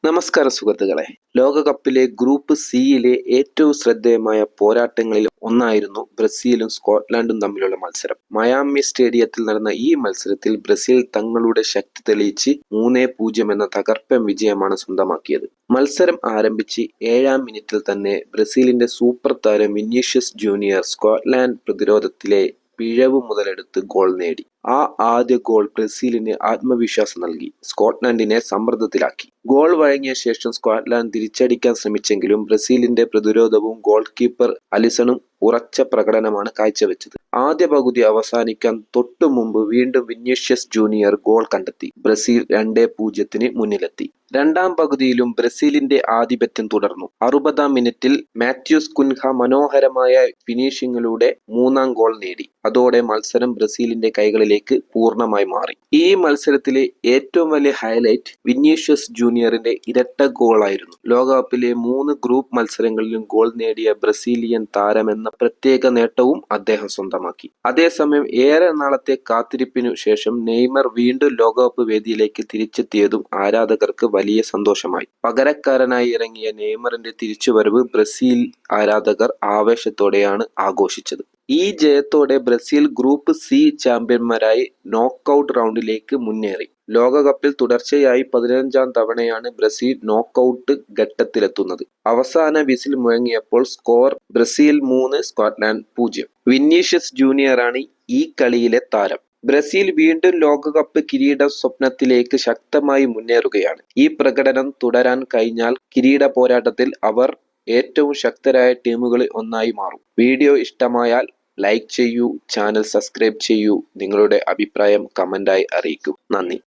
നമസ്കാരം സുഹൃത്തുക്കളെ. ലോകകപ്പിലെ ഗ്രൂപ്പ് സിയിലെ ഏറ്റവും ശ്രദ്ധേയമായ പോരാട്ടങ്ങളിൽ ഒന്നായിരുന്നു ബ്രസീലും സ്കോട്ട്ലൻഡും തമ്മിലുള്ള മത്സരം. മയാമി സ്റ്റേഡിയത്തിൽ നടന്ന ഈ മത്സരത്തിൽ ബ്രസീൽ തങ്ങളുടെ ശക്തി തെളിയിച്ച് 3-0 എന്ന തകർപ്പൻ വിജയമാണ് സ്വന്തമാക്കിയത്. മത്സരം ആരംഭിച്ച് 7-ാം മിനിറ്റിൽ തന്നെ ബ്രസീലിന്റെ സൂപ്പർ താരം വിനീഷ്യസ് ജൂനിയർ സ്കോട്ട്ലൻഡ് പ്രതിരോധത്തിലെ പിഴവ് മുതലെടുത്ത് ഗോൾ നേടി. ആദ്യ ഗോൾ ബ്രസീലിന് ആത്മവിശ്വാസം നൽകി, സ്കോട്ട്ലൻഡിനെ സമ്മർദ്ദത്തിലാക്കി. ഗോൾ വഴങ്ങിയ ശേഷം സ്കോട്ട്ലൻഡ് തിരിച്ചടിക്കാൻ ശ്രമിച്ചെങ്കിലും ബ്രസീലിന്റെ പ്രതിരോധവും ഗോൾ കീപ്പർ അലിസണും ഉറച്ച പ്രകടനമാണ് കാഴ്ചവെച്ചത്. ആദ്യ പകുതി അവസാനിക്കാൻ തൊട്ടു മുമ്പ് വീണ്ടും വിനീഷ്യസ് ജൂനിയർ ഗോൾ കണ്ടെത്തി ബ്രസീൽ 2-0 മുന്നിലെത്തി. രണ്ടാം പകുതിയിലും ബ്രസീലിന്റെ ആധിപത്യം തുടർന്നു. 60-ാം മിനിറ്റിൽ മാത്യൂസ് കുൻഹ മനോഹരമായ ഫിനിഷിങ്ങിലൂടെ 3-ാം ഗോൾ നേടി. അതോടെ മത്സരം ബ്രസീലിന്റെ കൈകളിലേക്ക് പൂർണ്ണമായി മാറി. ഈ മത്സരത്തിലെ ഏറ്റവും വലിയ ഹൈലൈറ്റ് വിനീഷ്യസ് ജൂനിയറിന്റെ ഇരട്ട ഗോളായിരുന്നു. ലോകകപ്പിലെ 3 ഗ്രൂപ്പ് മത്സരങ്ങളിലും ഗോൾ നേടിയ ബ്രസീലിയൻ താരമെന്ന പ്രത്യേക നേട്ടവും അദ്ദേഹം സ്വന്തമാക്കി. അതേസമയം ഏറെ നാളത്തെ കാത്തിരിപ്പിനു ശേഷം നെയ്മർ വീണ്ടും ലോകകപ്പ് വേദിയിലേക്ക് തിരിച്ചെത്തിയതും ആരാധകർക്ക് വലിയ സന്തോഷമായി. പകരക്കാരനായി ഇറങ്ങിയ നെയ്മറിന്റെ തിരിച്ചുവരവ് ബ്രസീൽ ആരാധകർ ആവേശത്തോടെയാണ് ആഘോഷിച്ചത്. ഈ ജയത്തോടെ ബ്രസീൽ ഗ്രൂപ്പ് സി ചാമ്പ്യന്മാരായി നോക്കൌട്ട് റൗണ്ടിലേക്ക് മുന്നേറി. ലോകകപ്പിൽ തുടർച്ചയായി 15-ാം തവണയാണ് ബ്രസീൽ നോക്കൌട്ട് ഘട്ടത്തിലെത്തുന്നത്. അവസാന വിസിൽ മുഴങ്ങിയപ്പോൾ സ്കോർ ബ്രസീൽ 3 സ്കോട്ട്ലൻഡ് 0. വിനീഷ്യസ് ജൂനിയറാണ് ഈ കളിയിലെ താരം. ബ്രസീൽ വീണ്ടും ലോകകപ്പ് കിരീട സ്വപ്നത്തിലേക്ക് ശക്തമായി മുന്നേറുകയാണ്. ഈ പ്രകടനം തുടരാൻ കഴിഞ്ഞാൽ കിരീട പോരാട്ടത്തിൽ അവർ ഏറ്റവും ശക്തരായ ടീമുകളിൽ ഒന്നായി മാറും. വീഡിയോ ഇഷ്ടമായാൽ ലൈക്ക് ചെയ്യൂ, ചാനൽ സബ്സ്ക്രൈബ് ചെയ്യൂ, നിങ്ങളുടെ അഭിപ്രായം കമന്റായി അറിയിക്കൂ. നന്ദി.